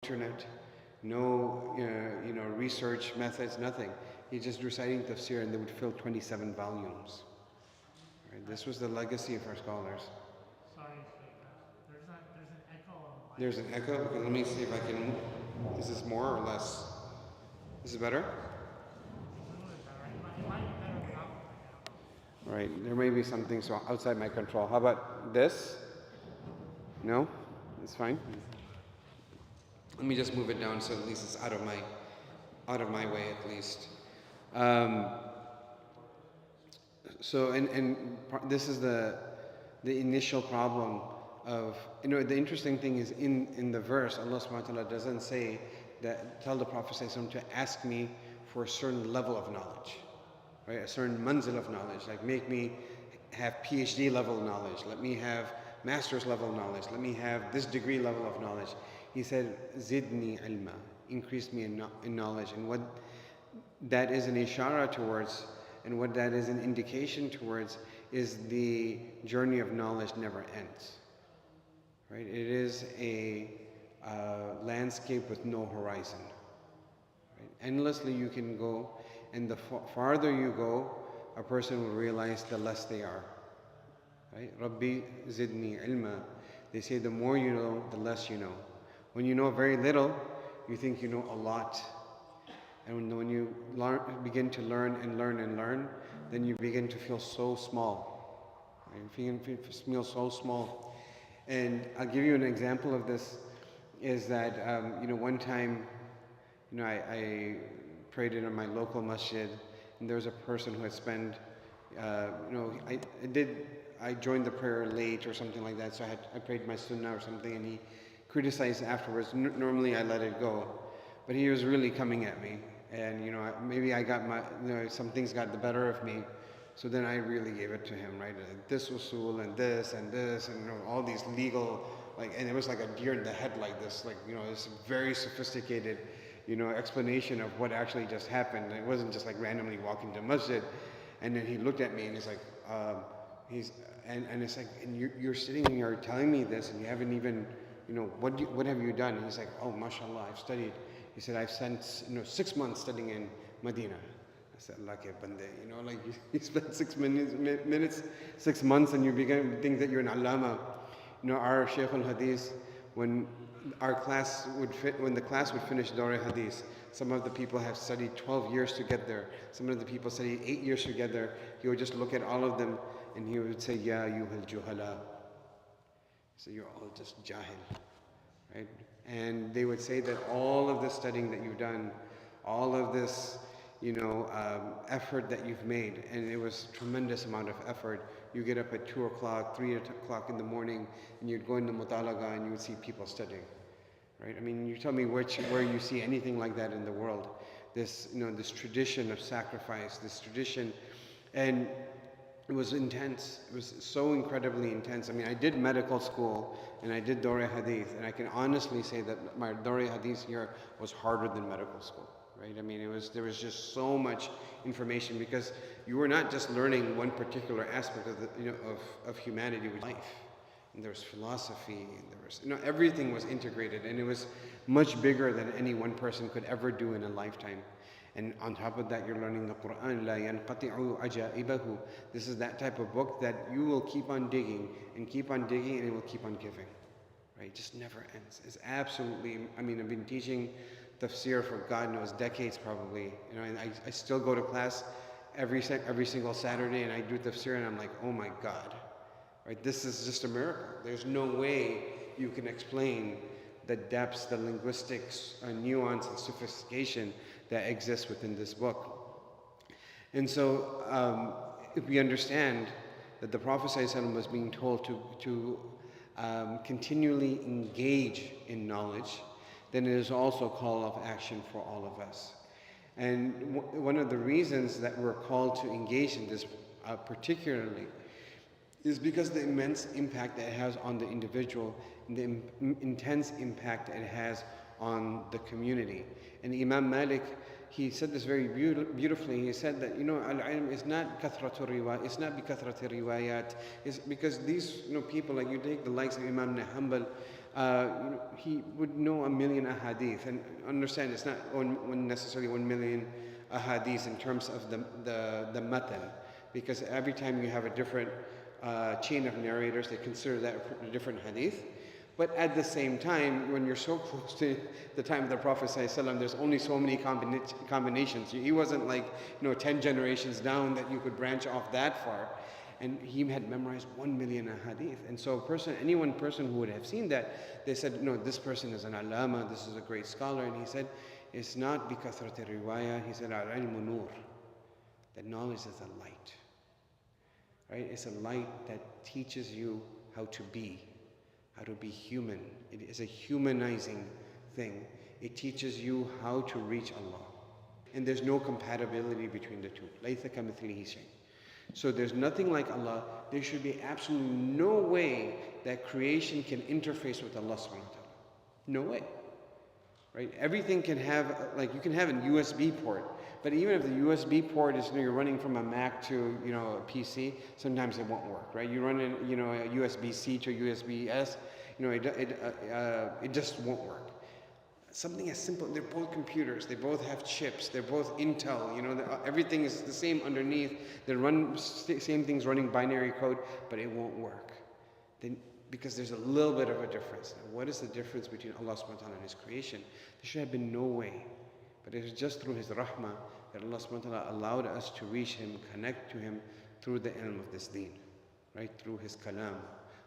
internet, no research methods, nothing. He's just reciting tafsir and they would fill 27 volumes. Right? This was the legacy of our scholars. Sorry, Sheikh. There's an echo on the mic. There's an echo? Okay, let me see if I can. Is this more or less? Is it better? It's a little bit better. It might be better without the mic. I don't know. Right, there may be some things outside my control. How about this? No? It's fine? Let me just move it down so at least it's out of my way at least. This is the initial problem of, the interesting thing is in the verse, Allah subhanahu wa ta'ala doesn't say that, tell the Prophet to ask me for a certain level of knowledge, right? A certain manzil of knowledge, like make me have PhD level knowledge, let me have master's level knowledge, let me have this degree level of knowledge. He said, zidni ilma, increase me in knowledge. And what that is an ishara towards, and what that is an indication towards, is the journey of knowledge never ends. Right? It is a landscape with no horizon. Right? Endlessly you can go, and the farther you go, a person will realize the less they are. Right? Rabbi zidni ilma. They say the more you know, the less you know. When you know very little, you think you know a lot. And when you begin to learn and learn and learn, then you begin to feel so small. Right? You feel so small. And I'll give you an example of this, is that, one time, I prayed in my local masjid, and there was a person who had spent, I joined the prayer late or something like that, so I prayed my sunnah or something, and he criticized afterwards. Normally I let it go, but he was really coming at me, and maybe I got some things got the better of me, so then I really gave it to him, right? This usul and this and this and all these legal, and it was like a deer in the headlight. This it's a very sophisticated explanation of what actually just happened. It wasn't just like randomly walking to masjid, and then he looked at me and he's like, and it's like, and you're sitting here telling me this, and you haven't even, what have you done? And he's like, oh, mashallah, I've studied. He said, I've spent 6 months studying in Medina. I said, Allah ke bande, you spent 6 months, and you begin to think that you're an allama. Our Shaykh al-Hadith, when the class would finish Dawra Hadith, some of the people have studied 12 years to get there. Some of the people studied 8 years to get there. He would just look at all of them and he would say, Ya ayyuhal juhala. So you're all just jahil, right? And they would say that all of this studying that you've done, all of this, effort that you've made, and it was a tremendous amount of effort. You get up at 2 o'clock, 3 o'clock in the morning, and you'd go into mutalaga and you would see people studying, right? I mean, you tell me where you see anything like that in the world. This, this tradition of sacrifice, this tradition, and it was intense. It was so incredibly intense. I mean, I did medical school and I did Dawra Hadith, and I can honestly say that my Dawra Hadith here was harder than medical school. Right? I mean, there was just so much information, because you were not just learning one particular aspect of of humanity, with life. And there was philosophy, and there was everything was integrated, and it was much bigger than any one person could ever do in a lifetime. And on top of that, you're learning the Quran. La yanqati'u ajaibahu. This is that type of book that you will keep on digging and keep on digging, and it will keep on giving. Right? It just never ends. It's absolutely. I mean, I've been teaching tafsir for God knows decades probably, and I still go to class every single Saturday, and I do tafsir, and I'm like, oh my God, right? This is just a miracle. There's no way you can explain the depths, the linguistics, nuance, and sophistication that exists within this book. And so, if we understand that the Prophet ﷺ was being told to continually engage in knowledge, then it is also a call of action for all of us. And one of the reasons that we're called to engage in this particularly is because the immense impact that it has on the individual, and the intense impact that it has on the community. And Imam Malik, he said this very beautifully. He said that, al-ilm is not kathratu riwayat, it's not bi kathrati riwayat. It's because these, people, like you take the likes of Imam Hanbal, he would know 1,000,000 ahadith. And understand, it's not necessarily 1,000,000 ahadith in terms of the matan, because every time you have a different chain of narrators, they consider that a different hadith. But at the same time, when you're so close to the time of the Prophet ﷺ, there's only so many combinations. He wasn't like 10 generations down that you could branch off that far. And he had memorized 1,000,000 hadith. And so any one person who would have seen that, they said, no, this person is an alama, this is a great scholar. And he said, it's not bikathrati riwayah. He said, al-ilmu nur. That knowledge is a light. Right? It's a light that teaches you how to be human. It is a humanizing thing. It teaches you how to reach Allah. And there's no compatibility between the two. لَيْسَ كَمِثْلِهِ شَيْءٌ. So there's nothing like Allah. There should be absolutely no way that creation can interface with Allah subhanahu wa ta'ala. No way. Right? Everything can have, like you can have a USB port, but even if the USB port is, you're running from a Mac to, a PC, sometimes it won't work, right? You run in, a USB-C to USB-S, it just won't work. Something as simple, they're both computers, they both have chips, they're both Intel, everything is the same underneath, they run same things running binary code, but it won't work. Then, because there's a little bit of a difference. Now, what is the difference between Allah subhanahu wa ta'ala and His creation? There should have been no way. But it was just through His rahmah that Allah subhanahu wa ta'ala allowed us to reach Him, connect to Him through the ilm of this deen, right? Through His kalam,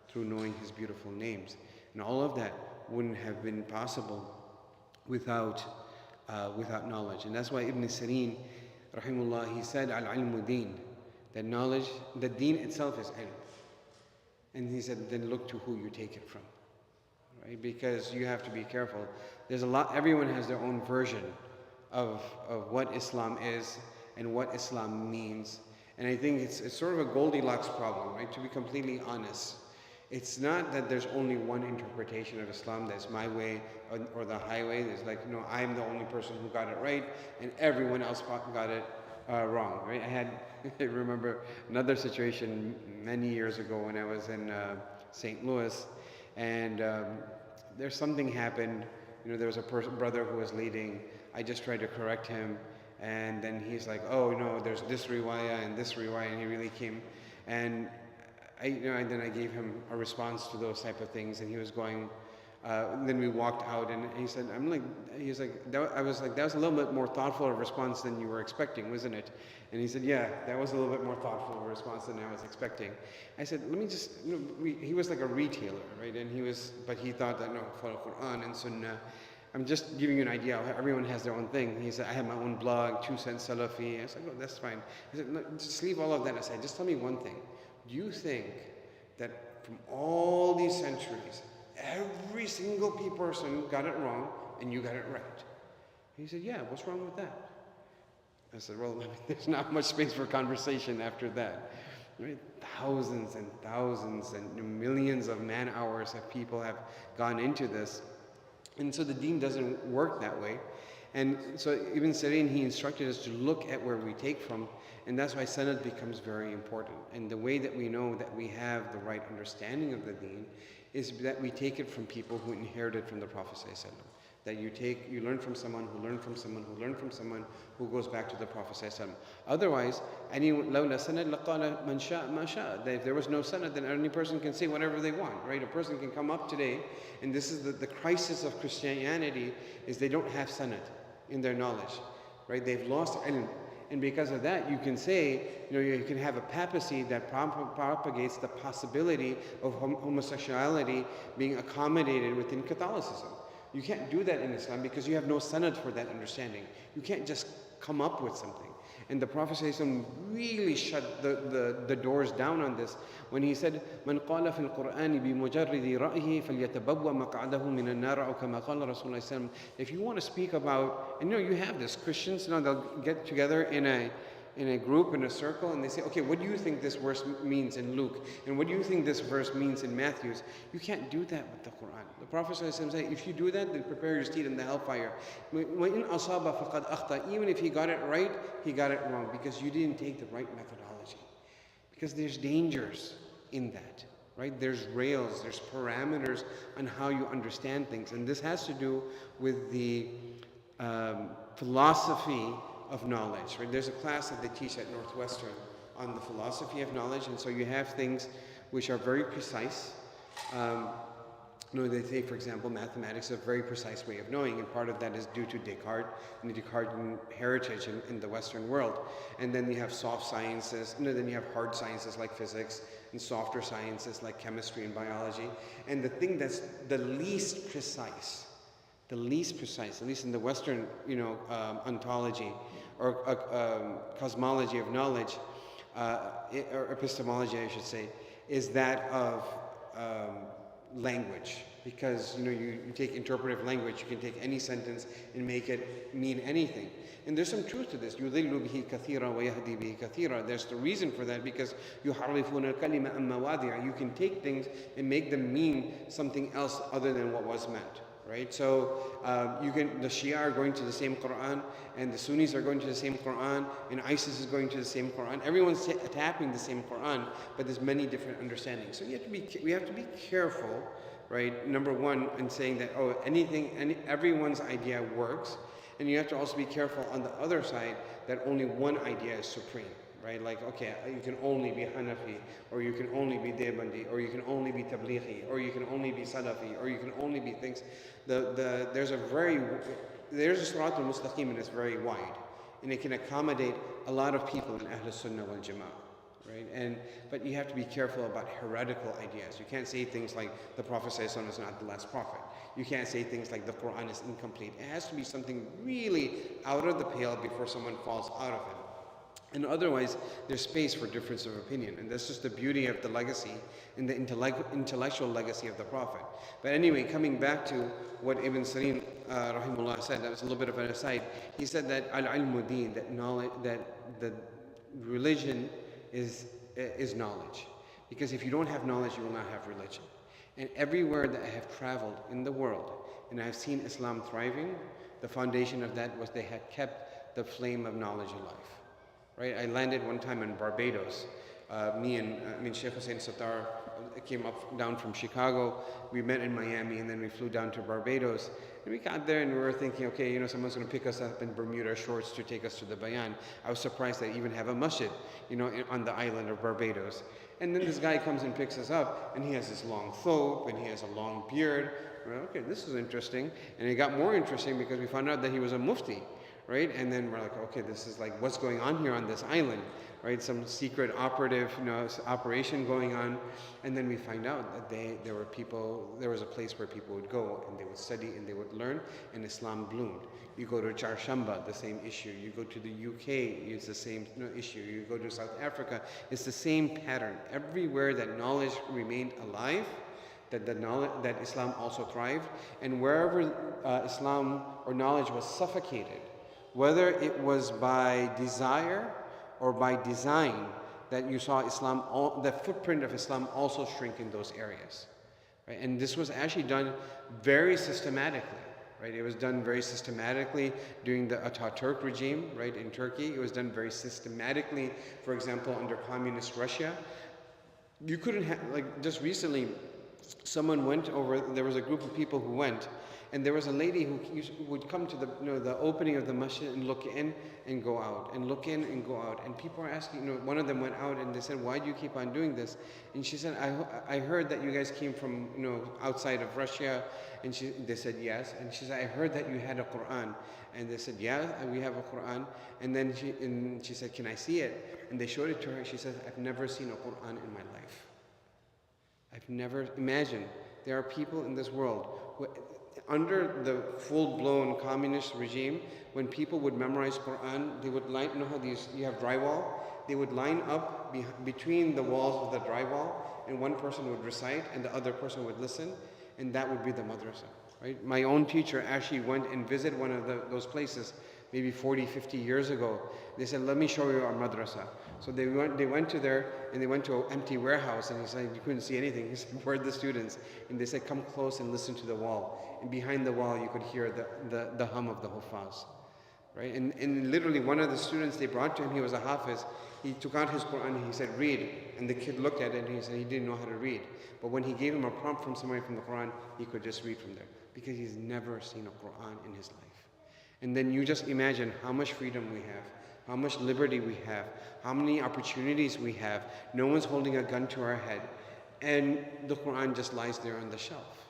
through knowing His beautiful names. And all of that wouldn't have been possible without knowledge. And that's why Ibn Sirin, rahimullah, he said, al-ilmu deen, that knowledge, the deen itself is ilm. And he said, then look to who you take it from, right? Because you have to be careful. There's everyone has their own version of what Islam is and what Islam means. And I think it's sort of a Goldilocks problem, right? To be completely honest. It's not that there's only one interpretation of Islam that's my way or the highway. There's like, I'm the only person who got it right and everyone else got it wrong, right? I remember another situation many years ago when I was in St. Louis, and there's something happened. There was a brother who was leading. I just tried to correct him, and then he's like, "Oh, there's this riwayah and this riwayah," and he really came, and and then I gave him a response to those type of things, and he was going. Then we walked out, and he said, I was like, that was a little bit more thoughtful a response than you were expecting, wasn't it? And he said, yeah, that was a little bit more thoughtful a response than I was expecting. I said, let me just, he was like a retailer, right? And but he thought that, no, follow Quran and Sunnah. I'm just giving you an idea. Everyone has their own thing. He said, I have my own blog, 2 Cent Salafi. I said, no, that's fine. He said, no, just leave all of that aside. Just tell me one thing. Do you think that from all these centuries, every single person got it wrong and you got it right? He said, yeah, what's wrong with that? I said, well, there's not much space for conversation after that. Right? Thousands and thousands and millions of man hours of people have gone into this. And so the deen doesn't work that way. And so Ibn Sirin, he instructed us to look at where we take from, and that's why sanad becomes very important. And the way that we know that we have the right understanding of the deen is that we take it from people who inherited from the Prophet ﷺ. That you learn from someone who learned from someone who learned from someone who goes back to the Prophet ﷺ. Otherwise, لَوْلَا سَنَدْ لَقَالَ مَنْ شَاءَ مَا شَاءَ. If there was no sanad, then any person can say whatever they want, right? A person can come up today, and this is the crisis of Christianity, is they don't have sanad in their knowledge, right? They've lost ilm. And because of that, you can say, you can have a papacy that propagates the possibility of homosexuality being accommodated within Catholicism. You can't do that in Islam because you have no sanad for that understanding. You can't just come up with something. And the Prophet ﷺ really shut the doors down on this when he said, "Man qala fil Qur'ani bi mujarridi ra'yihi falyatabawwa maq'adahu min an-nar," or kama qala Rasulullah ﷺ. If you want to speak about, and you have this, Christians, they'll get together in a group, in a circle, and they say, okay, what do you think this verse means in Luke? And what do you think this verse means in Matthews? You can't do that with the Quran. The Prophet ﷺ said, if you do that, then prepare your steed in the hellfire. وَإِنْ أَصَابَ فَقَدْ أَخْطَأَ. Even if he got it right, he got it wrong because you didn't take the right methodology. Because there's dangers in that. right? There's rails, there's parameters on how you understand things. And this has to do with the philosophy of knowledge, right? There's a class that they teach at Northwestern on the philosophy of knowledge. And so you have things which are very precise. They say, for example, mathematics is a very precise way of knowing, and part of that is due to Descartes and the Descartes heritage in the Western world. And then you have soft sciences, and then you have hard sciences like physics, and softer sciences like chemistry and biology. And the thing that's the least precise, at least in the Western, ontology or cosmology of knowledge, or epistemology, I should say, is that of language. Because you take interpretive language, you can take any sentence and make it mean anything. And there's some truth to this. يُضِلُّ بِهِ كَثِيرًا وَيَهْدِي بِهِ كَثِيرًا. There's the reason for that, because يُحَرِّفُونَ الْكَلِمَ عَنْ مَوَاضِعَهُ. You can take things and make them mean something else other than what was meant. Right? So the Shia are going to the same Quran, and the Sunnis are going to the same Quran, and ISIS is going to the same Quran. Everyone's tapping the same Quran, but there's many different understandings. So we have to be careful, right? Number one, in saying that everyone's idea works, and you have to also be careful on the other side that only one idea is supreme. Right? Like, okay, you can only be Hanafi, or you can only be Deobandi, or you can only be Tablighi, or you can only be Salafi, or you can only be things. There's a Sirat al-Mustaqim, and it's very wide, and it can accommodate a lot of people in Ahl Sunnah wal Jama'ah, right? But you have to be careful about heretical ideas. You can't say things like the Prophet ﷺ is not the last prophet. You can't say things like the Quran is incomplete. It has to be something really out of the pale before someone falls out of it. And otherwise, there's space for difference of opinion. And that's just the beauty of the legacy and the intellectual legacy of the Prophet. But anyway, coming back to what Ibn Sirin, rahimahullah, said, that was a little bit of an aside. He said that al-ilmu din, that knowledge, that the religion is knowledge. Because if you don't have knowledge, you will not have religion. And everywhere that I have traveled in the world, and I've seen Islam thriving, the foundation of that was they had kept the flame of knowledge alive. Right? I landed one time in Barbados. Shaykh Hussain Sattar came down from Chicago. We met in Miami, and then we flew down to Barbados. And we got there, and we were thinking, okay, someone's going to pick us up in Bermuda shorts to take us to the Bayan. I was surprised they even have a masjid, on the island of Barbados. And then this guy comes and picks us up, and he has this long thobe, and he has a long beard. We're like, okay, this is interesting. And it got more interesting because we found out that he was a mufti. Right? And then we're like, okay, this is like, what's going on here on this island, right? Some secret operative, operation going on. And then we find out that there was a place where people would go and they would study and they would learn, and Islam bloomed. You go to Charshamba, the same issue. You go to the UK, it's the same issue. You go to South Africa, it's the same pattern. Everywhere that knowledge remained alive, that Islam also thrived, and wherever Islam or knowledge was suffocated, whether it was by desire or by design, that you saw the footprint of Islam also shrink in those areas. Right? And this was actually done very systematically. Right? It was done very systematically during the Ataturk regime, right, in Turkey. It was done very systematically, for example, under communist Russia. You couldn't have, just recently, someone went over, there was a group of people who went, and there was a lady who would come to the opening of the masjid and look in and go out, and look in and go out. And people are asking, one of them went out and they said, why do you keep on doing this? And she said, I heard that you guys came from, outside of Russia. And they said, yes. And she said, I heard that you had a Quran. And they said, yeah, we have a Quran. And then she said, can I see it? And they showed it to her. She said, I've never seen a Quran in my life. Imagine, there are people in this world who, under the full-blown communist regime, when people would memorize Quran, they would line, how you have drywall? They would line up between the walls of the drywall, and one person would recite and the other person would listen, and that would be the madrasa. Right? My own teacher actually went and visited one of those places maybe 40, 50 years ago. They said, let me show you our madrasa. So they went to there, and they went to an empty warehouse, and he said, you couldn't see anything. He said, where are the students? And they said, come close and listen to the wall. And behind the wall, you could hear the hum of the huffaz. right? And literally one of the students they brought to him, he was a hafiz, he took out his Quran and he said, read. And the kid looked at it and he said he didn't know how to read. But when he gave him a prompt from somewhere from the Quran, he could just read from there because he's never seen a Quran in his life. And then you just imagine how much freedom we have, how much liberty we have, how many opportunities we have. No one's holding a gun to our head. And the Quran just lies there on the shelf,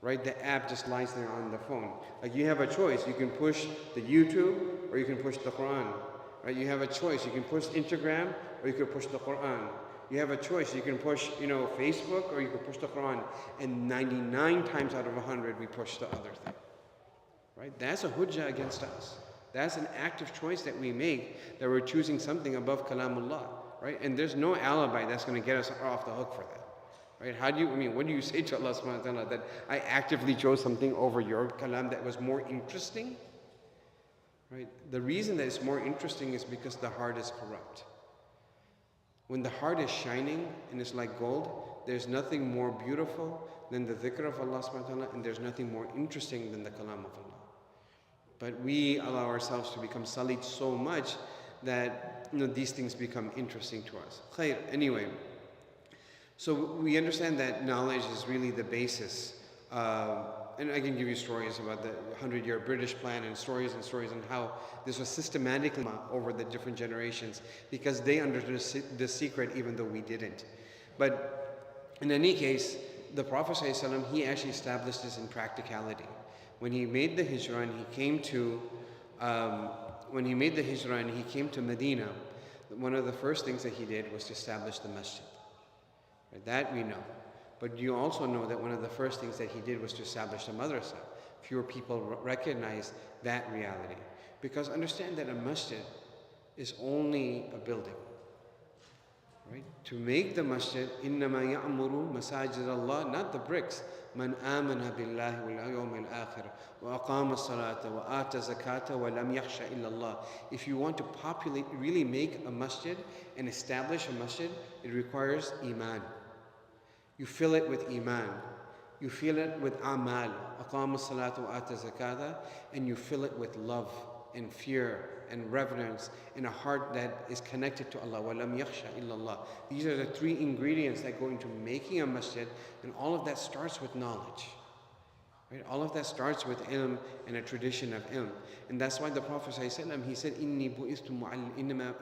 right? The app just lies there on the phone. Like you have a choice. You can push the YouTube or you can push the Quran, right? You have a choice. You can push Instagram or you can push the Quran. You have a choice. You can push, Facebook or you can push the Quran. And 99 times out of 100, we push the other thing, right? That's a hujjah against us. That's an active choice that we make, that we're choosing something above Kalamullah, right? And there's no alibi that's going to get us off the hook for that, right? What do you say to Allah subhanahu wa ta'ala that I actively chose something over your kalam that was more interesting, right? The reason that it's more interesting is because the heart is corrupt. When the heart is shining and it's like gold, there's nothing more beautiful than the dhikr of Allah subhanahu wa ta'ala, and there's nothing more interesting than the kalam of Allah. But we allow ourselves to become salid so much that these things become interesting to us. Khair, anyway. So we understand that knowledge is really the basis. And I can give you stories about the 100-year British plan and stories on how this was systematically over the different generations because they understood the secret even though we didn't. But in any case, the Prophet ﷺ, he actually established this in practicality. When he made the hijrah and he came to Medina, one of the first things that he did was to establish the masjid. Right? That we know. But you also know that one of the first things that he did was to establish the madrasa. Fewer people recognize that reality. Because understand that a masjid is only a building. Right? To make the masjid, إِنَّمَا يَعْمُرُ مَسَاجِدَ اللَّهِ, not the bricks. مَنْ آمَنَ بِاللَّهِ وَالْيَوْمِ الْآخِرِ وَأَقَامَ الصَّلَاةَ وَآتَ الزَّكَاةَ وَلَمْ يَخْشَ إِلَّا اللَّهِ. If you want to really make a masjid and establish a masjid, it requires iman. You fill it with iman. You fill it with amal. أَقَامَ الصَّلَاةَ وَآتَ الزَّكَاةَ. And you fill it with love and fear and reverence in a heart that is connected to Allah. وَلَمْ يَخْشَ إِلَّا اللَّهِ. These are the three ingredients that go into making a masjid, and all of that starts with knowledge. Right? All of that starts with ilm and a tradition of ilm. And that's why the Prophet ﷺ, he said, إِنِّي بُئِثْتُ مُعَلِّمًا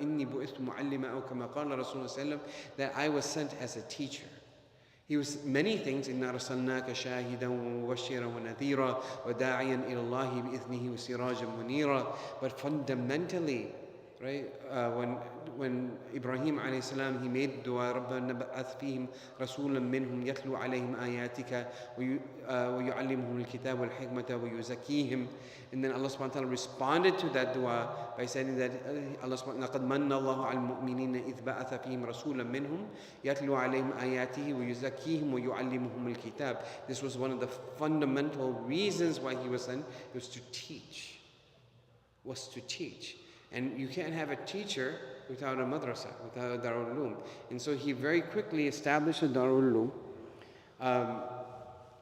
أَوْ كَمَا قَالَ رَسُولُ ﷺ, that I was sent as a teacher. He was many things. إِنَّا أَرْسَلْنَاكَ شَاهِدًا وَمُبَشِّرًا وَنَذِيرًا وَدَاعِيًا إِلَى اللَّهِ بِإِذْنِهِ وَسِرَاجًا مُنِيرًا. But fundamentally, right, when Ibrahim alayhi salam, he made dua, رَبَّنَا بَعَثْ فِيهِمْ رَسُولًا مِّنْهُمْ يَتْلُو عَلَيْهِمْ آيَاتِكَ وَيُعَلِّمُهُمُ الْكِتَابَ وَالْحِكْمَةَ وَيُزَكِّيهِمْ. And then Allah subhanahu wa ta'ala responded to that dua by saying that Allah subhanahu wa ta'ala, لَقَدْ مَنَّ اللَّهُ عَلَى الْمُؤْمِنِينَ إِذْ بَعَثَ فِيهِمْ رَسُولًا مِّنْهُمْ يَتْلُو عَلَيْهِمْ آيَاتِهِ وَيُزَكِّيهِمْ وَيُعَلِّمُهُمُ الْكِتَابَ. This was one of the fundamental reasons why he was sent. It was to teach. And you can't have a teacher without a madrasa, without a Darul Uloom. And so he very quickly established a Darul Uloom.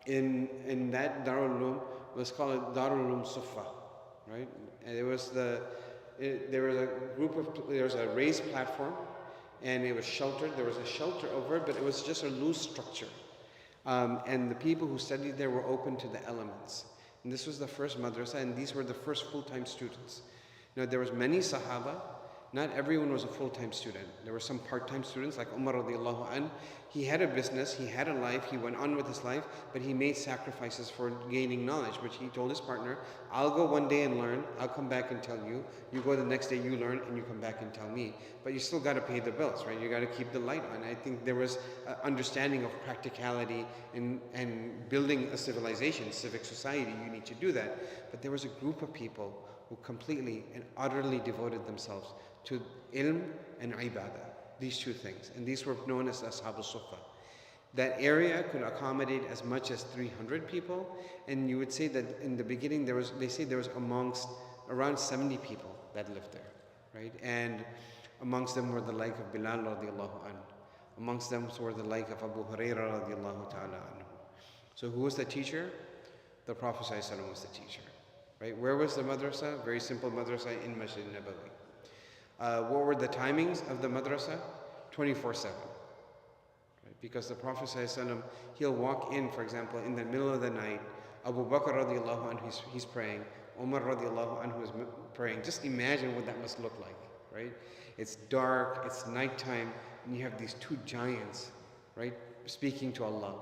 In that Darul Uloom was called Darul Uloom Sufa, right? And there was a raised platform, and it was sheltered. There was a shelter over it, but it was just a loose structure. And the people who studied there were open to the elements. And this was the first madrasa, and these were the first full-time students. Now, there was many Sahaba. Not everyone was a full-time student. There were some part-time students, like Umar radiallahu anh. He had a business, he had a life, he went on with his life, but he made sacrifices for gaining knowledge, which he told his partner, I'll go one day and learn, I'll come back and tell you. You go the next day, you learn, and you come back and tell me. But you still got to pay the bills, right? You got to keep the light on. I think there was an understanding of practicality and building a civilization, civic society. You need to do that. But there was a group of people who completely and utterly devoted themselves to ilm and ibadah, these two things. And these were known as Ashab al-Sufa. That area could accommodate as much as 300 people, and you would say that in the beginning there was amongst around 70 people that lived there, right? And amongst them were the like of Bilal radiallahu anhu. Amongst them were the like of Abu Hurairah radiallahu ta'ala anhu. So who was the teacher? The Prophet ﷺ was the teacher. Right? Where was the madrasa? Very simple madrasa in Masjid Nabawi. What were the timings of the madrasa? 24/7. Right? Because the Prophet ﷺ, he'll walk in, for example, in the middle of the night. Abu Bakr radiallahu anhu, he's praying. Umar radiallahu anhu is praying. Just imagine what that must look like, right? It's dark, it's nighttime, and you have these two giants, right, speaking to Allah.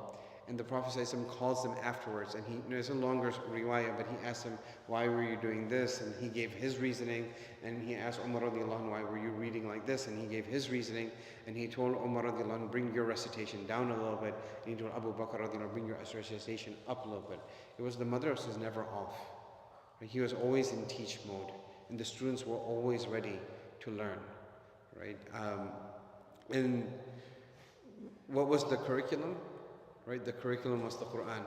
And the Prophet ﷺ calls them afterwards, and it's a longer riwayah, but he asked him, why were you doing this? And he gave his reasoning, and he asked Umar radiallahu anhu, why were you reading like this? And he gave his reasoning, and he told Umar radiallahu anhu, bring your recitation down a little bit, and he told Abu Bakr radiallahu anhu, bring your recitation up a little bit. It was the madrasa was never off. He was always in teach mode, and the students were always ready to learn, right? And what was the curriculum? Right, the curriculum was the Quran.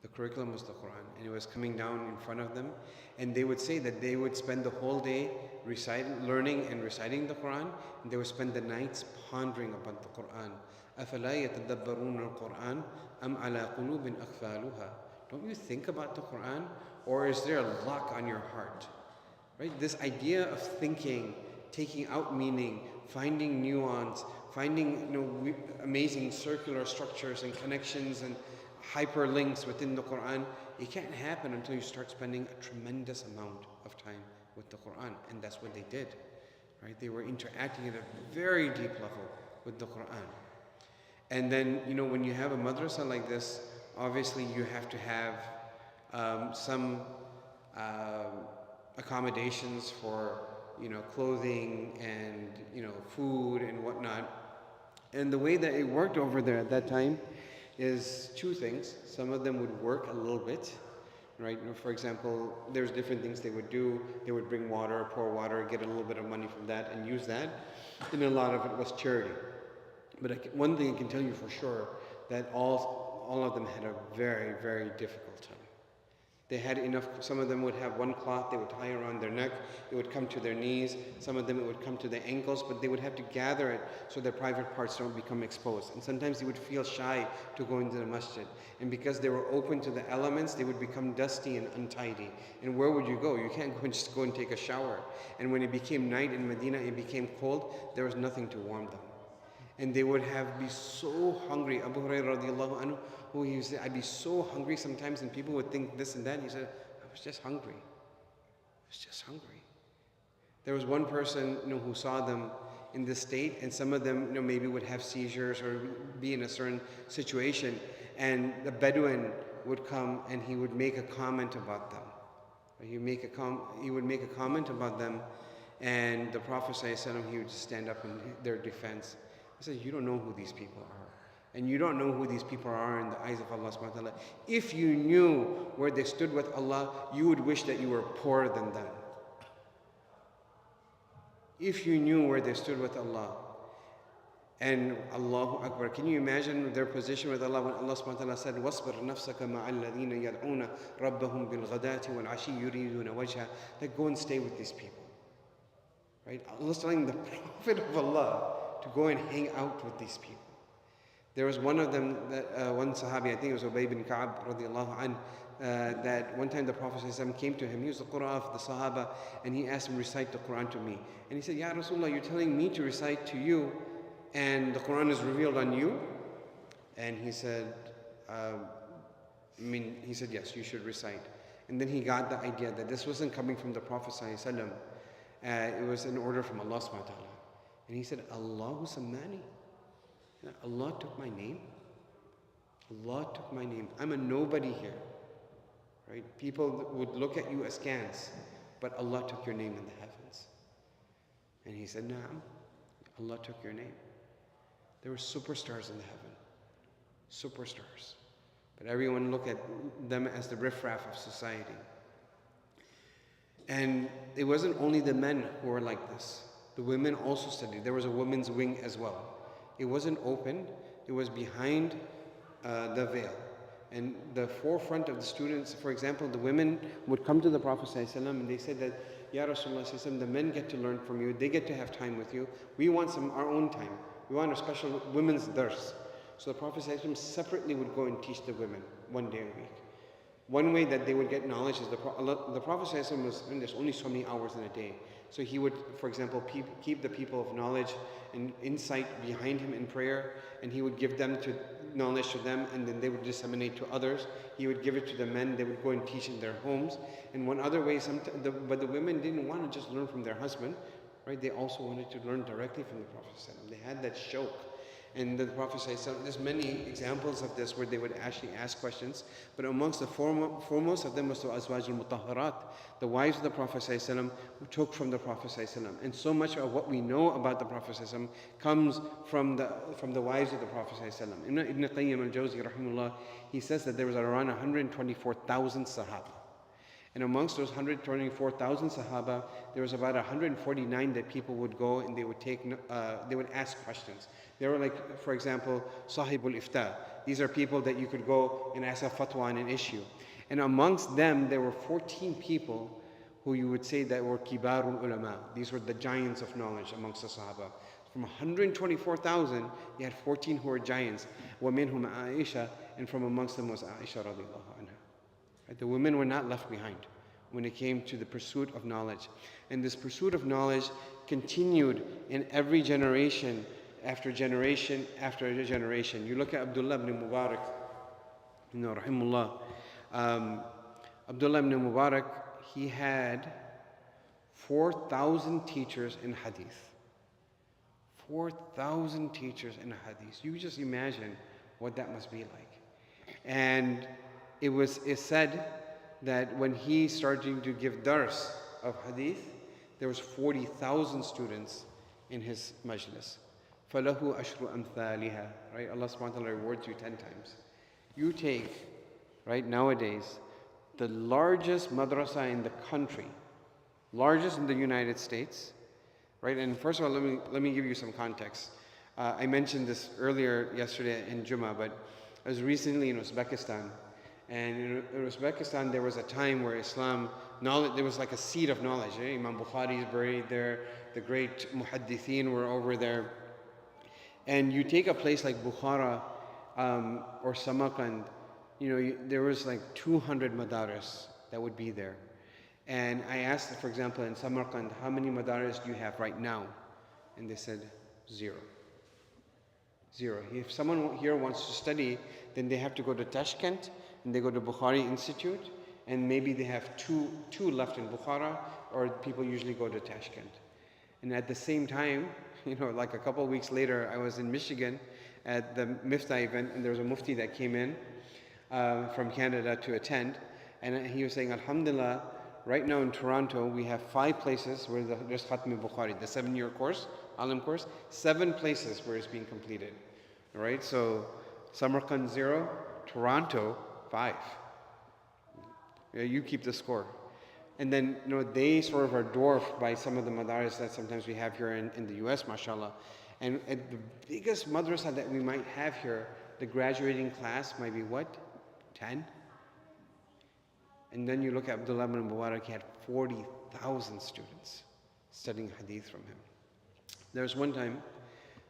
The curriculum was the Quran, and it was coming down in front of them. And they would say that they would spend the whole day learning and reciting the Quran, and they would spend the nights pondering upon the Quran. أَفَلَا يَتَدَبَّرُونَ الْقُرْآنَ أَمْ عَلَى قُلُوبٍ أَقْفَالُهَا. Don't you think about the Quran, or is there a lock on your heart? Right, this idea of thinking, taking out meaning, finding nuance, finding amazing circular structures and connections and hyperlinks within the Quran, it can't happen until you start spending a tremendous amount of time with the Quran. And that's what they did, right? They were interacting at a very deep level with the Quran. And then, when you have a madrasa like this, obviously you have to have some accommodations for clothing and food and whatnot. And the way that it worked over there at that time is two things. Some of them would work a little bit, right? For example, there's different things they would do. They would bring water, pour water, get a little bit of money from that and use that. And a lot of it was charity. But one thing I can tell you for sure, that all of them had a very, very difficult time. They had enough, some of them would have one cloth they would tie around their neck, it would come to their knees, some of them it would come to their ankles, but they would have to gather it so their private parts don't become exposed. And sometimes they would feel shy to go into the masjid. And because they were open to the elements, they would become dusty and untidy. And where would you go? You can't just go and take a shower. And when it became night in Medina, it became cold, there was nothing to warm them. And they would be so hungry. Abu Hurairah radiallahu anhu, who he said, I'd be so hungry sometimes, and people would think this and that. He said, I was just hungry. I was just hungry. There was one person, who saw them in this state, and some of them, maybe would have seizures or be in a certain situation, and the Bedouin would come and he would make a comment about them. He would make a comment about them, and the Prophet ﷺ, he would just stand up in their defense. He said, you don't know who these people are. And you don't know who these people are in the eyes of Allah subhanahu wa ta'ala. If you knew where they stood with Allah, you would wish that you were poorer than them. If you knew where they stood with Allah. And Allahu Akbar, can you imagine their position with Allah when Allah subhanahu wa ta'ala said, وَاصْبِرْ نَفْسَكَ مَعَ الَّذِينَ يَدْعُونَ رَبَّهُمْ بِالْغَدَاةِ وَالْعَشِيِّ يُرِيدُونَ وَجْهَهُ. That go and stay with these people. Right? Allah's telling the Prophet of Allah to go and hang out with these people. There was one of them, one Sahabi, I think it was Ubay bin Ka'ab radiallahu anh, that one time the Prophet ﷺ came to him. He was the Qur'an of the Sahaba, and he asked him, recite the Quran to me. And he said, Ya Rasulullah, you're telling me to recite to you, and the Quran is revealed on you? And he said, yes, you should recite. And then he got the idea that this wasn't coming from the Prophet ﷺ. It was an order from Allah subhanahu wa ta'ala. And he said, Allahu sammani. Allah took my name. Allah took my name. I'm a nobody here. Right? People would look at you askance, but Allah took your name in the heavens. And he said, Naam, Allah took your name. There were superstars in the heaven. Superstars. But everyone looked at them as the riffraff of society. And it wasn't only the men who were like this. The women also studied. There was a women's wing as well. It wasn't open. It was behind the veil. And the forefront of the students, for example, the women would come to the Prophet ﷺ and they said that, Ya Rasulullah ﷺ, the men get to learn from you. They get to have time with you. We want our own time. We want a special women's dars. So the Prophet ﷺ separately would go and teach the women one day a week. One way that they would get knowledge is the Prophet ﷺ was, and there's only so many hours in a day. So he would, for example, keep the people of knowledge and insight behind him in prayer, and he would give them to knowledge to them, and then they would disseminate to others. He would give it to the men, they would go and teach in their homes. And one other way, but the women didn't want to just learn from their husband, right? They also wanted to learn directly from the Prophet ﷺ. They had that shauq. And the Prophet ﷺ, there's many examples of this where they would actually ask questions, but amongst the foremost of them was the Azwaj al-Mutahharat, the wives of the Prophet ﷺ, who took from the Prophet ﷺ. And so much of what we know about the Prophet ﷺ comes from the wives of the Prophet ﷺ. Ibn Qayyim al-Jawzi, rahimahullah, he says that there was around 124,000 Sahaba. And amongst those 124,000 Sahaba, there was about 149 that people would go and they would ask questions. They were like, for example, Sahibul Ifta. These are people that you could go and ask a fatwa on an issue. And amongst them, there were 14 people who you would say that were Kibarul Ulama. These were the giants of knowledge amongst the Sahaba. From 124,000, you had 14 who were giants. وَمِنْهُمْ Aisha, and from amongst them was Aisha radiallahu anha. Right? The women were not left behind when it came to the pursuit of knowledge. And this pursuit of knowledge continued in every generation after generation after generation. You look at Abdullah ibn Mubarak, rahimullah. Abdullah ibn Mubarak, he had 4,000 teachers in hadith. 4,000 teachers in hadith. You just imagine what that must be like. And it's said that when he started to give dars of hadith, there was 40,000 students in his majlis. فَلَهُ أَشْرُ أَمْثَالِهَا. Right? Allah subhanahu wa ta'ala rewards you 10 times. You take, right, nowadays, the largest madrasa in the country, largest in the United States, right? And first of all, let me give you some context. I mentioned this earlier yesterday in Jummah, but I was recently in Uzbekistan. And in Uzbekistan, there was a time where Islam, knowledge, there was like a seed of knowledge. Eh? Imam Bukhari is buried there. The great muhaddithin were over there. And you take a place like Bukhara or Samarkand, there was like 200 madaris that would be there. And I asked, for example, in Samarkand, how many madaris do you have right now? And they said, 0. 0. If someone here wants to study, then they have to go to Tashkent, and they go to Kufah Institute, and maybe they have two left in Bukhara, or people usually go to Tashkent. And at the same time, like a couple of weeks later, I was in Michigan at the Miftah event, and there was a mufti that came in from Canada to attend, and he was saying, Alhamdulillah, right now in Toronto, we have 5 places where there's Khatm al-Bukhari, the 7-year course, Alim course, 7 places where it's being completed. All right, so Samarkand 0, Toronto 5. You keep the score. And then, they sort of are dwarfed by some of the madaris that sometimes we have here in the US, mashallah. And the biggest madrasa that we might have here, the graduating class might be what? 10? And then you look at Abdullah ibn Mubarak, he had 40,000 students studying hadith from him. There was one time,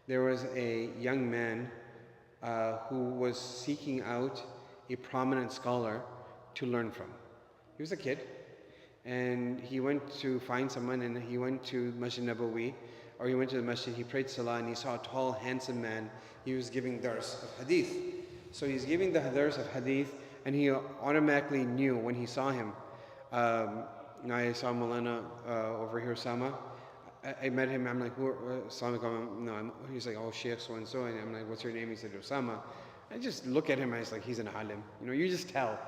there was a young man who was seeking out a prominent scholar to learn from. He was a kid, and he went to find someone, and he went to Masjid Nabawi, or he went to the masjid, he prayed salah, and he saw a tall, handsome man. He was giving dars of hadith. So he's giving the dars of hadith, and he automatically knew when he saw him. I saw Maulana over here, Sama. I met him, I'm like, he's like, oh, Shaykh so-and-so, and I'm like, what's your name? He said, Osama. I just look at him, I was like, he's an alim. You just tell.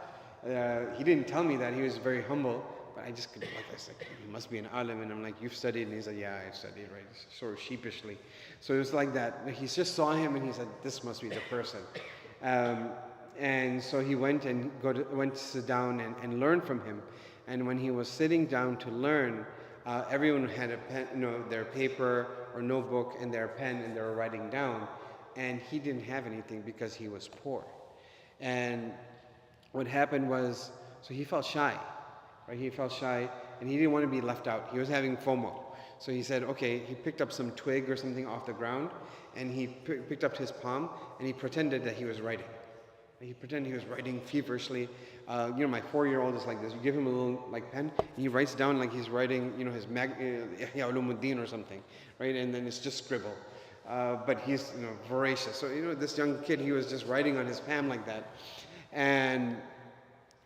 He didn't tell me that, he was very humble, but I just, I was like, he must be an alim, and I'm like, you've studied? And he's like, yeah, I've studied, right, sort of sheepishly. So it was like that. He just saw him, and he said, this must be the person. And so he went to sit down and learn from him. And when he was sitting down to learn, everyone had a pen, their paper or notebook and their pen, and they were writing down. And he didn't have anything because he was poor. And what happened was, so he felt shy, right? He felt shy, and he didn't want to be left out. He was having FOMO. So he said, okay, he picked up some twig or something off the ground, and he picked up his palm, and he pretended that he was writing. He pretended he was writing feverishly. My 4-year-old is like this. You give him a little like pen, and he writes down like he's writing, his Ihya Ulumuddin or something, right? And then it's just scribble. But he's, voracious. So, this young kid, he was just writing on his palm like that. And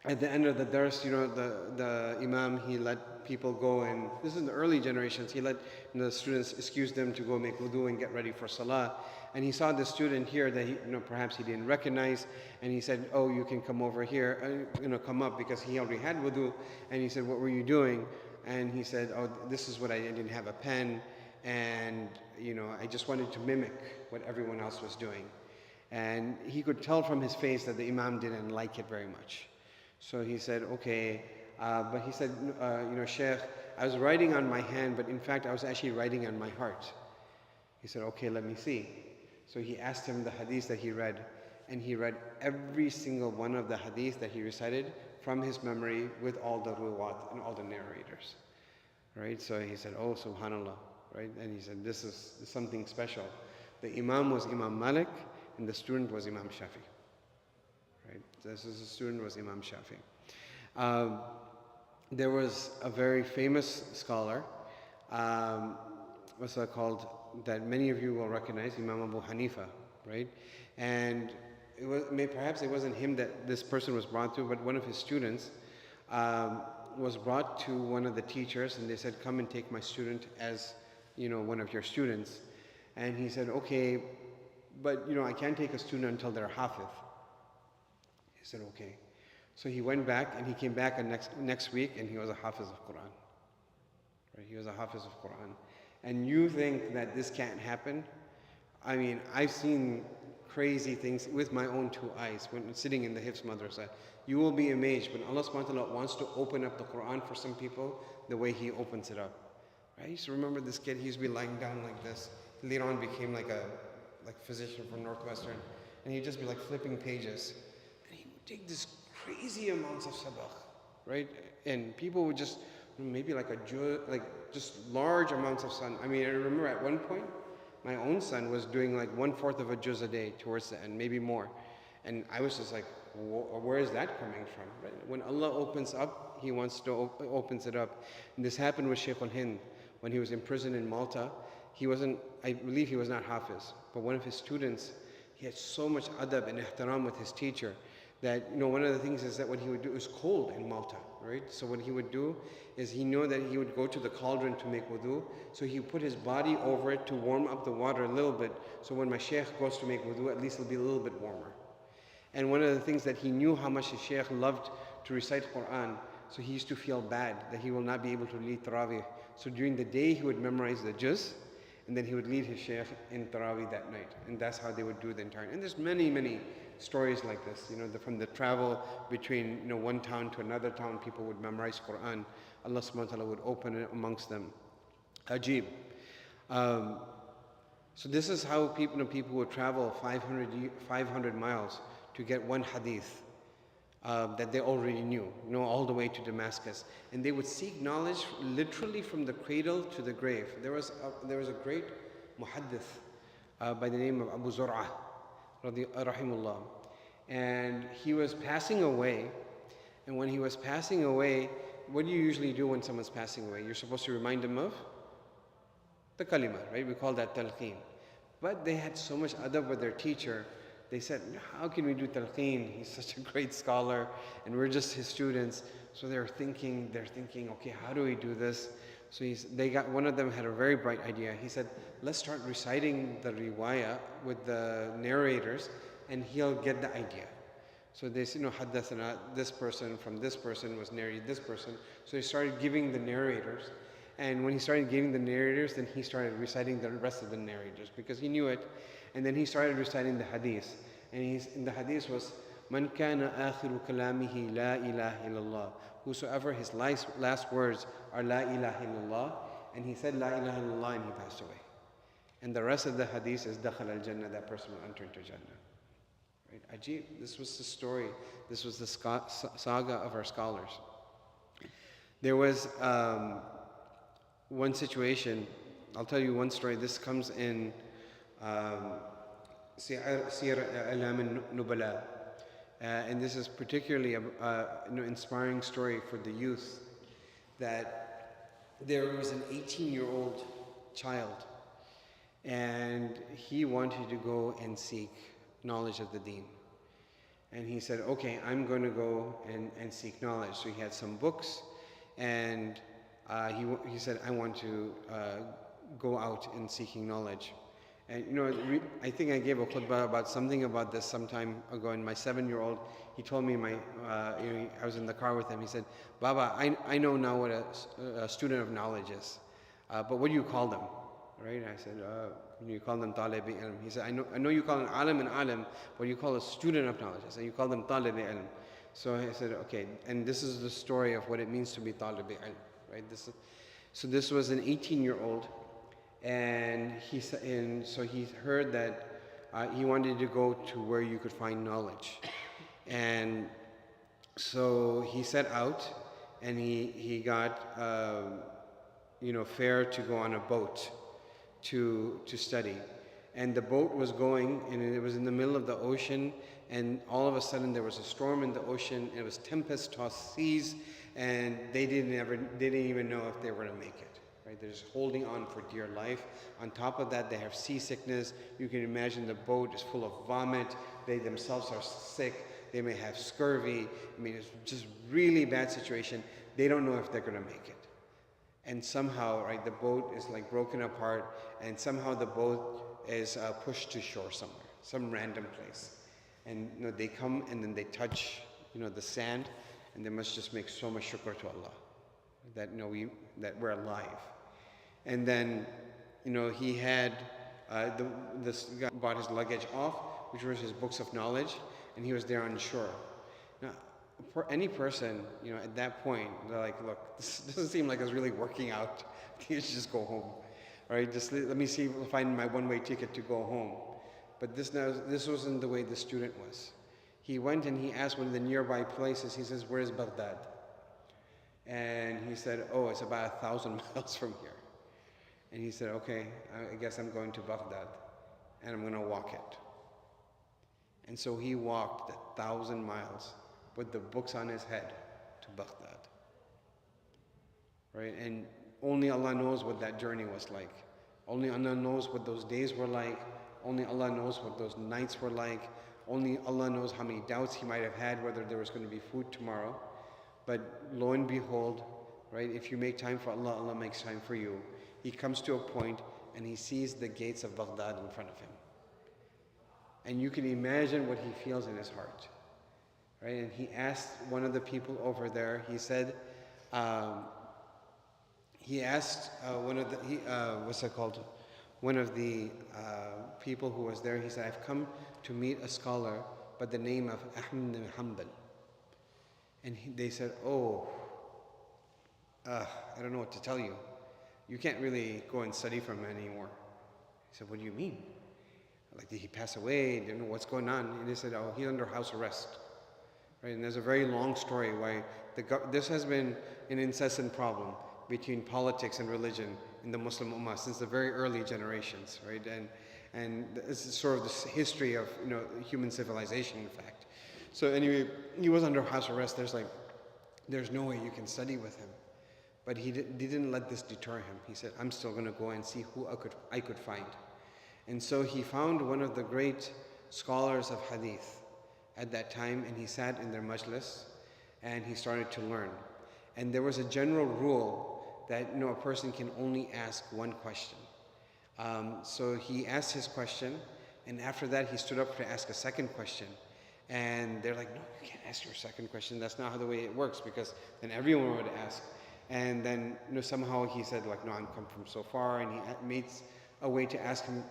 at the end of the dars, the imam, he let people go, and this is in the early generations, he let the students excuse them to go make wudu and get ready for salah. And he saw the student here that perhaps he didn't recognize, and he said, "Oh, you can come over here, come up," because he already had wudu. And he said, "What were you doing?" And he said, "Oh, this is what I didn't have a pen, and I just wanted to mimic what everyone else was doing." And he could tell from his face that the imam didn't like it very much. So he said, "Okay," but he said, "Shaykh, I was writing on my hand, but in fact I was actually writing on my heart." He said, "Okay, let me see." So he asked him the hadith that he read, and he read every single one of the hadith that he recited from his memory with all the ruwat and all the narrators, right? So he said, "Oh, subhanallah," right? And he said, "This is something special." The imam was Imam Malik, and the student was Imam Shafi, right? The student was Imam Shafi. There was a very famous scholar, what's that called, that many of you will recognize, Imam Abu Hanifa, right? And perhaps it wasn't him that this person was brought to, but one of his students was brought to one of the teachers, and they said, "Come and take my student as, one of your students." And he said, "Okay, but I can't take a student until they're hafiz." He said, "Okay." So he went back, and he came back next week, and he was a hafiz of Quran. Right? He was a hafiz of Quran. And you think that this can't happen? I mean, I've seen crazy things with my own 2 eyes when sitting in the Hifz madrasa. You will be amazed when Allah subhanahu wa ta'ala wants to open up the Quran for some people, the way He opens it up. Right? I used to remember this kid, he used to be lying down like this. Later on became like a physician from Northwestern. And he'd just be like flipping pages. And he would take this crazy amounts of sabakh, right? And people would just, maybe just large amounts of sun. I mean, I remember at one point, my own son was doing like 1/4 of a juz a day towards the end, maybe more. And I was just like, where is that coming from? Right? When Allah opens up, He wants to opens it up. And this happened with Shaykh al-Hind when he was in prison in Malta. I believe he was not Hafiz, but one of his students, he had so much adab and ihtaram with his teacher that, one of the things is that what he would do is cold in Malta, right? So what he would do is he knew that he would go to the cauldron to make wudu, so he put his body over it to warm up the water a little bit, so when my shaykh goes to make wudu, at least it'll be a little bit warmer. And one of the things that he knew how much his shaykh loved to recite Quran, so he used to feel bad that he will not be able to lead Tarawih. So during the day he would memorize the juz, and then he would lead his shaykh in Tarawih that night. And that's how they would do the entire. And there's many, many stories like this. From the travel between one town to another town, people would memorize Quran. Allah subhanahu wa ta'ala would open it amongst them. Ajib. So this is how people would travel 500 miles to get one hadith that they already knew, all the way to Damascus. And they would seek knowledge literally from the cradle to the grave. There was a great muhaddith by the name of Abu Zur'ah, rahimullah. And he was passing away. And when he was passing away, what do you usually do when someone's passing away? You're supposed to remind them of the kalima, right? We call that talqeen. But they had so much adab with their teacher. They said, how can we do talqeen? He's such a great scholar, and we're just his students. So they're thinking, okay, how do we do this? So one of them had a very bright idea. He said, let's start reciting the riwayah with the narrators, and he'll get the idea. So they said, haddathana, this person from this person was narrated this person. So he started giving the narrators. And when he started giving the narrators, then he started reciting the rest of the narrators because he knew it. And then he started reciting the hadith. And the hadith was, Man kana akhiru kalamihi la ilaha illallah. Whosoever his last words are la ilaha illallah. And he said la ilaha illallah and he passed away. And the rest of the hadith is dakhal al-jannah, that person will enter into Jannah. Right? Ajib, this was the story. This was the saga of our scholars. There was one situation, I'll tell you one story. This comes in Siyar A'lam al-Nubala. And this is particularly an inspiring story for the youth, that there was an 18-year-old child, and he wanted to go and seek knowledge of the deen. And he said, okay, I'm going to go and seek knowledge. So he had some books, and he said, I want to go out and seeking knowledge. And I think I gave a khutbah about something about this some time ago, and my 7-year-old, he told me, I was in the car with him, he said, Baba, I know now what a student of knowledge is, but what do you call them? Right? I said, you call them talibi ilm. He said, I know you call an alim, but you call a student of knowledge. I said, you call them talibi ilm. So I said, okay, and this is the story of what it means to be talibi ilm, right? So this was an 18-year-old, and so he heard that he wanted to go to where you could find knowledge. And so he set out, and he got fare to go on a boat to study. And the boat was going, and it was in the middle of the ocean, and all of a sudden there was a storm in the ocean, and it was tempest-tossed seas, and they didn't even know if they were going to make it. Right? They're just holding on for dear life. On top of that, they have seasickness. You can imagine the boat is full of vomit. They themselves are sick. They may have scurvy. I mean, it's just really bad situation. They don't know if they're going to make it. And somehow, right, the boat is like broken apart, and somehow the boat is pushed to shore somewhere, some random place. And they come and then they touch, the sand, and they must just make so much shukr to Allah that that we're alive. And then, he had this guy bought his luggage off, which was his books of knowledge, and he was there on shore. Now, for any person, at that point, they're like, look, this doesn't seem like it's really working out. You should just go home, all right? Just let me see if I find my one-way ticket to go home. But this wasn't the way the student was. He went and he asked one of the nearby places. He says, where is Baghdad? And he said, oh, it's about 1,000 miles from here. And he said, okay, I guess I'm going to Baghdad, and I'm going to walk it. And so he walked 1,000 miles with the books on his head to Baghdad. Right? And only Allah knows what that journey was like. Only Allah knows what those days were like. Only Allah knows what those nights were like. Only Allah knows how many doubts he might have had whether there was going to be food tomorrow. But lo and behold, right, if you make time for Allah, Allah makes time for you. He comes to a point and he sees the gates of Baghdad in front of him. And you can imagine what he feels in his heart. Right? And he asked one of the people over there, he said, one of the people who was there, he said, I've come to meet a scholar by the name of Ahmad ibn Hanbal. And they said, I don't know what to tell you. You can't really go and study from him anymore. He said, what do you mean? Like, did he pass away? Didn't know what's going on. And they said, he's under house arrest. Right? And there's a very long story why this has been an incessant problem between politics and religion in the Muslim Ummah since the very early generations, right? And this is sort of this history of human civilization, in fact. So anyway, he was under house arrest. There's no way you can study with him. But he didn't let this deter him. He said, I'm still going to go and see who I could find. And so he found one of the great scholars of hadith at that time, and he sat in their majlis, and he started to learn. And there was a general rule that a person can only ask one question. So he asked his question, and after that he stood up to ask a second question. And they're like, no, you can't ask your second question. That's not how the way it works, because then everyone would ask. And then somehow he said, like, no, I'm come from so far, and he made a way to ask him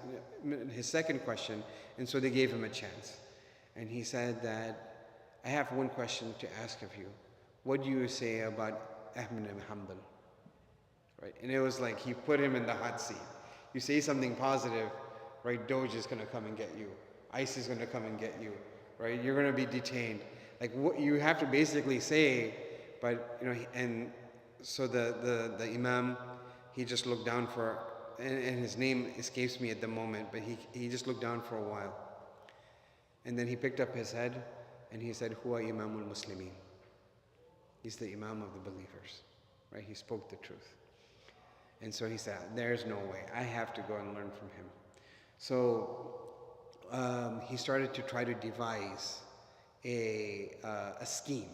his second question, and so they gave him a chance. And he said that, I have one question to ask of you. What do you say about Ahmad ibn Hanbal? Right? And it was like he put him in the hot seat. You say something positive, right? Doge is going to come and get you. ICE is going to come and get you, right? You're going to be detained. Like, what you have to basically say, but and so the Imam, he just looked down and his name escapes me at the moment, but he just looked down for a while. And then he picked up his head And he said, Huwa Imamul Muslimin. He's the Imam of the believers, right? He spoke the truth. And so he said, there's no way. I have to go and learn from him. So he started to try to devise a scheme.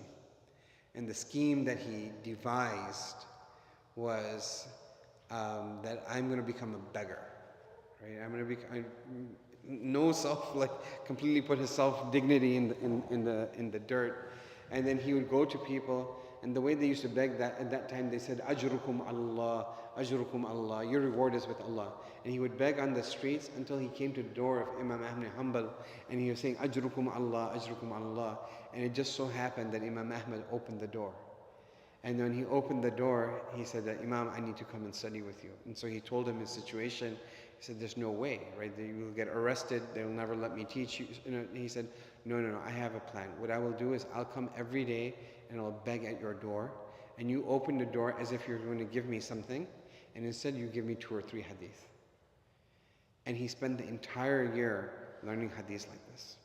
And the scheme that he devised was that I'm going to become a beggar, right? I'm going to be no self, like completely put his self dignity in the dirt, and then he would go to people. And the way they used to beg that at that time, they said, Ajrukum Allah, Ajrukum Allah, your reward is with Allah. And he would beg on the streets until he came to the door of Imam Ahmad Hanbal, and he was saying, Ajrukum Allah, Ajrukum Allah. And it just so happened that Imam Ahmad opened the door. And when he opened the door, he said that, Imam, I need to come and study with you. And so he told him his situation. He said, there's no way, right? You will get arrested. They'll never let me teach you. He said, no, I have a plan. What I will do is I'll come every day and I'll beg at your door. And you open the door as if you're going to give me something. And instead you give me 2 or 3 hadith. And he spent the entire year learning hadith like this.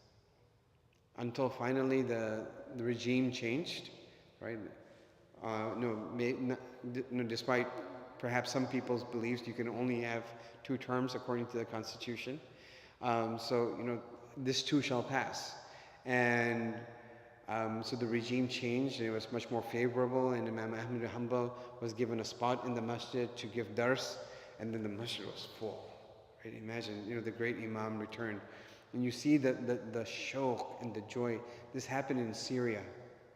Until finally the regime changed, right? Despite perhaps some people's beliefs, you can only have 2 terms according to the constitution. This too shall pass. And so the regime changed, and it was much more favorable, and Imam Ahmad Hanbal was given a spot in the masjid to give dars, and then the masjid was full. Right? Imagine, the great Imam returned. And you see the shawq and the joy. This happened in Syria,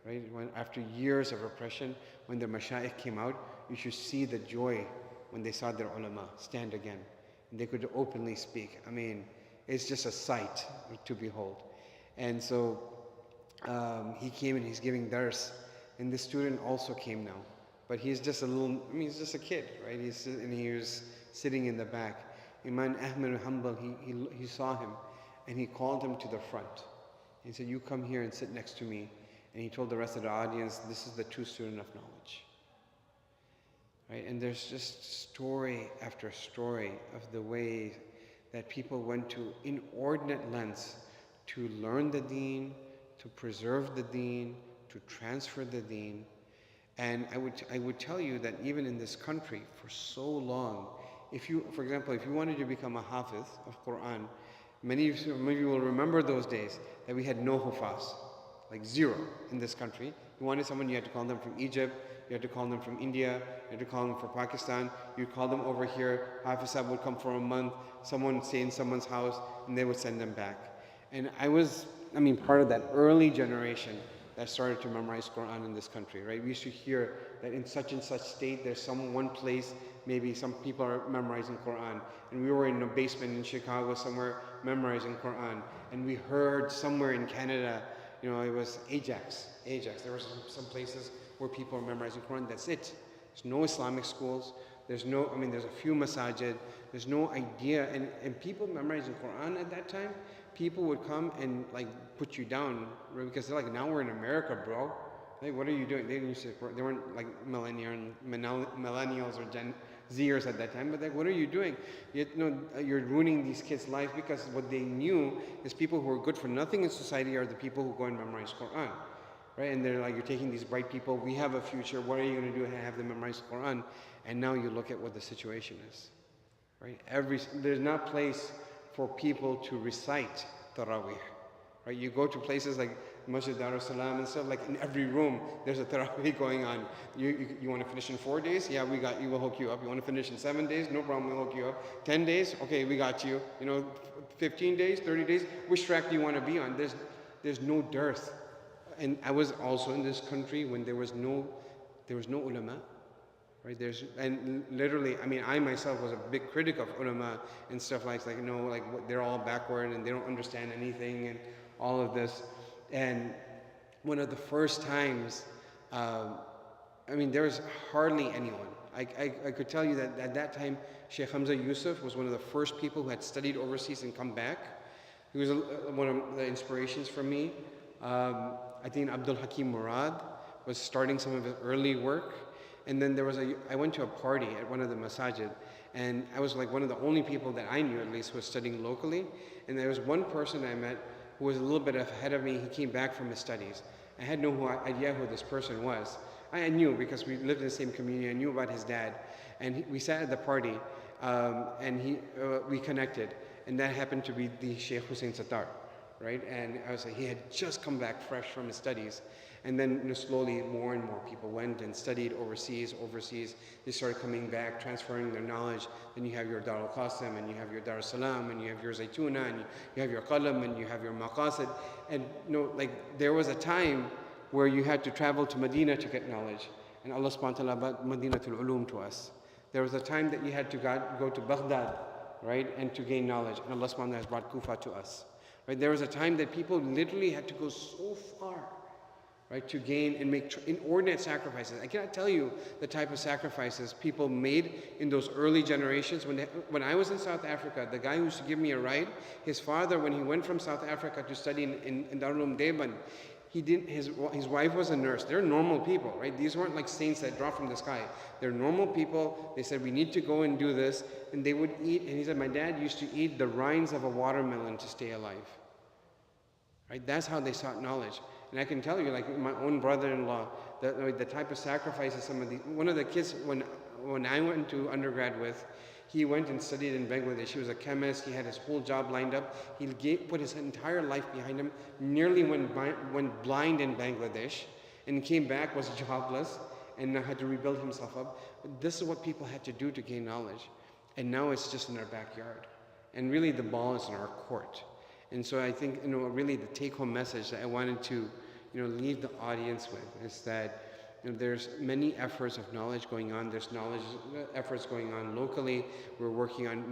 right? When, after years of repression, when the mashayikh came out, you should see the joy when they saw their ulama stand again. And they could openly speak. I mean, it's just a sight to behold. And so he came and he's giving dars. And the student also came now. But he's just he's just a kid, right? And he was sitting in the back. Imam Ahmad Hanbal, he saw him. And he called him to the front. He said, you come here and sit next to me. And he told the rest of the audience, this is the true student of knowledge. Right? And there's just story after story of the way that people went to inordinate lengths to learn the deen, to preserve the deen, to transfer the deen. And I would tell you that even in this country for so long, for example, if you wanted to become a hafiz of Quran, many of you will remember those days that we had no hufaz, like 0 in this country. You wanted someone, you had to call them from Egypt, you had to call them from India, you had to call them from Pakistan, you call them over here, Hafiz Sahib would come for a month, someone would stay in someone's house, and they would send them back. And I was part of that early generation that started to memorize Quran in this country, right? We used to hear that in such and such state, there's one place, maybe some people are memorizing Quran. And we were in a basement in Chicago somewhere memorizing Quran. And we heard somewhere in Canada, it was Ajax. There were some places where people are memorizing Quran. That's it. There's no Islamic schools. There's a few masajid. There's no idea. And people memorizing Quran at that time, people would come and put you down, right? Because they're like, now we're in America, bro. Like, what are you doing? They weren't like millennials or Gen Zers at that time, but what are you doing? You're ruining these kids' lives, because what they knew is people who are good for nothing in society are the people who go and memorize Quran, right? And they're like, you're taking these bright people, we have a future, what are you going to do? Have them memorize Quran? And now you look at what the situation is, right? There's not place for people to recite Taraweeh, right? You go to places like Masjid Dar es-Salam and stuff, like in every room there's a Taraweeh going on. You want to finish in 4 days? Yeah, we got you, we'll hook you up. You want to finish in 7 days? No problem, we'll hook you up. 10 days? Okay, we got you. 15 days, 30 days? Which track do you want to be on? There's no dearth. And I was also in this country when there was no ulama. Right, and literally, I myself was a big critic of ulama and stuff like they're all backward and they don't understand anything and all of this. And one of the first times, there was hardly anyone. I could tell you that at that time, Shaykh Hamza Yusuf was one of the first people who had studied overseas and come back. He was one of the inspirations for me. I think Abdul Hakim Murad was starting some of his early work. And then I went to a party at one of the masajid, and I was like one of the only people that I knew, at least, who was studying locally. And there was one person I met, who was a little bit ahead of me. He came back from his studies. I had no idea who this person was. I knew because we lived in the same community. I knew about his dad. And we sat at the party and we connected. And that happened to be the Shaykh Hussain Sattar, right? And I was like, he had just come back fresh from his studies. And then slowly more and more people went and studied overseas. They started coming back, transferring their knowledge. Then you have your Dar al-Qasim, and you have your Dar al-Salam, and you have your Zaytuna, and you have your Qalam, and you have your Maqasid. And like there was a time where you had to travel to Medina to get knowledge. And Allah subhanahu wa ta'ala brought Madinatul Ulum to us. There was a time that you had to go to Baghdad, right, and to gain knowledge. And Allah subhanahu wa ta'ala has brought Kufah to us. Right? There was a time that people literally had to go so far, right, to gain and make inordinate sacrifices. I cannot tell you the type of sacrifices people made in those early generations. When I was in South Africa, the guy who used to give me a ride, his father, when he went from South Africa to study in Darul Uloom Deoband, his wife was a nurse. They're normal people, right? These weren't like saints that dropped from the sky. They're normal people. They said, we need to go and do this. And they would eat, and he said, my dad used to eat the rinds of a watermelon to stay alive. Right? That's how they sought knowledge. And I can tell you, like my own brother-in-law, the type of sacrifices one of the kids, when I went to undergrad with, he went and studied in Bangladesh. He was a chemist. He had his whole job lined up. He put his entire life behind him, nearly went blind in Bangladesh, and came back, was jobless, and had to rebuild himself up. But this is what people had to do to gain knowledge. And now it's just in our backyard. And really the ball is in our court. And so I think, really the take-home message that I wanted to, leave the audience with is that there's many efforts of knowledge going on. There's efforts going on locally. We're working on